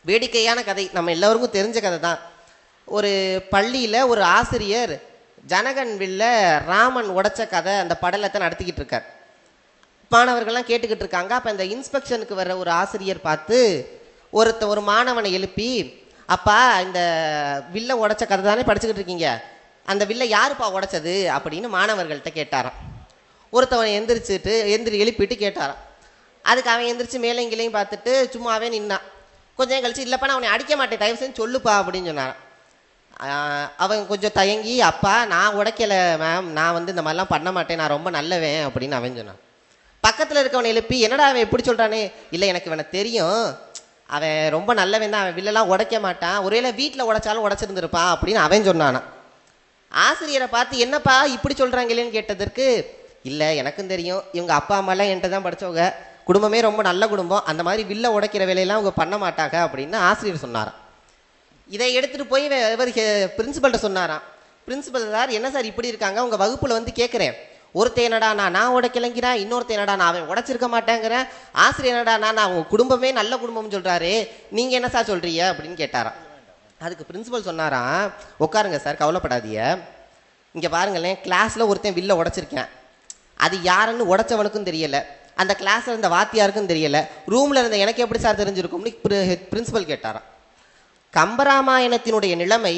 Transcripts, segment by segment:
வேடிக்கையான கதை, நம்ம எல்லோருக்கும் தெரிஞ்ச கதை தான். ஒரு பள்ளியில் ஒரு ஆசிரியர் ஜனகன் வில்ல ராமன் உடைச்ச கதை அந்த படலத்தை நடத்திக்கிட்டு இருக்கார். மாணவர்கள்லாம் கேட்டுக்கிட்டு இருக்காங்க. அப்போ இந்த இன்ஸ்பெக்ஷனுக்கு வர்ற ஒரு ஆசிரியர் பார்த்து ஒரு மாணவனை எழுப்பி, அப்பா இந்த வில்ல உடைச்ச கதை தானே படிச்சுக்கிட்டு இருக்கீங்க, அந்த வில்லை யாருப்பா உடைச்சது அப்படின்னு மாணவர்கள்ட்ட கேட்டாராம். ஒருத்தவன் எழுப்பிட்டு கேட்டாராம். அதுக்கு அவன் எந்திரிச்சு மேலே இங்கேயும் பார்த்துட்டு சும்மாவே நின்னான். கொஞ்சம் கழிச்சு, இல்லைப்பா நான் அவனை அடிக்க மாட்டேன், தயவு செஞ்சு சொல்லுப்பா அப்படின்னு சொன்னாரான். அவன் கொஞ்சம் தயங்கி, அப்பா நான் உடைக்கலை மேம், நான் இந்த மாதிரிலாம் பண்ண மாட்டேன், நான் ரொம்ப நல்லவன் அப்படின்னு அவன் சொன்னான். பக்கத்தில் இருக்கவனை எழுப்பி, என்னடா அவன் எப்படி சொல்கிறானே, இல்லை எனக்கு இவனை தெரியும், அவன் ரொம்ப நல்லவன் தான், அவன் வில்லெல்லாம் உடைக்க மாட்டான், ஒருவேளை வீட்டில் உடைச்சாலும் உடைச்சிருந்துருப்பான் அப்படின்னு அவன் சொன்னானா. ஆசிரியரை பார்த்து, என்னப்பா இப்படி சொல்கிறாங்களேன்னு கேட்டதற்கு, இல்லை எனக்கும் தெரியும், இவங்க அப்பா அம்மாலாம் என்கிட்ட தான் படித்தவங்க, குடும்பமே ரொம்ப நல்ல குடும்பம், அந்த மாதிரி வில்ல உடைக்கிற வேலையெல்லாம் அவங்க பண்ண மாட்டாங்க அப்படின்னு ஆசிரியர் சொன்னாராம். இதை எடுத்துகிட்டு போய் இவர் பிரின்சிபல்கிட்ட சொன்னாராம். பிரின்சிபல் சார், என்ன சார் இப்படி இருக்காங்க, உங்கள் வகுப்பில் கேட்குறேன், ஒருத்தர் என்னடா நான் உடைக்கலைங்கிறேன், இன்னொருத்தர் என்னடா நான் அவன் உடைச்சிருக்க மாட்டேங்கிறேன், ஆசிரியர் என்னடா நான் அவங்க குடும்பமே நல்ல குடும்பம்னு சொல்கிறாரு, நீங்கள் என்ன சார் சொல்கிறீங்க அப்படின்னு கேட்டாராம். அதுக்கு பிரின்சிபல் சொன்னாராம், உட்காருங்க சார், கவலைப்படாதீங்க, இங்கே பாருங்களேன், கிளாஸில் ஒருத்தன் வில்ல உடைச்சிருக்கேன், அது யாருன்னு உடைச்சவனுக்கும் தெரியலை, அந்த கிளாஸில் இருந்த வாத்தியாருக்கும் தெரியலை, ரூமில் இருந்த எனக்கு எப்படி சார் தெரிஞ்சிருக்கும்னு பிரின்சிபல் கேட்டாராம். கம்பராமாயணத்தினுடைய நிலைமை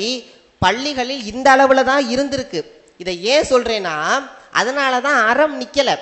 பள்ளிகளில் இந்த அளவில் தான் இருந்திருக்கு. இதை ஏன் சொல்கிறேன்னா, அதனால தான் அறம் நிற்கலை.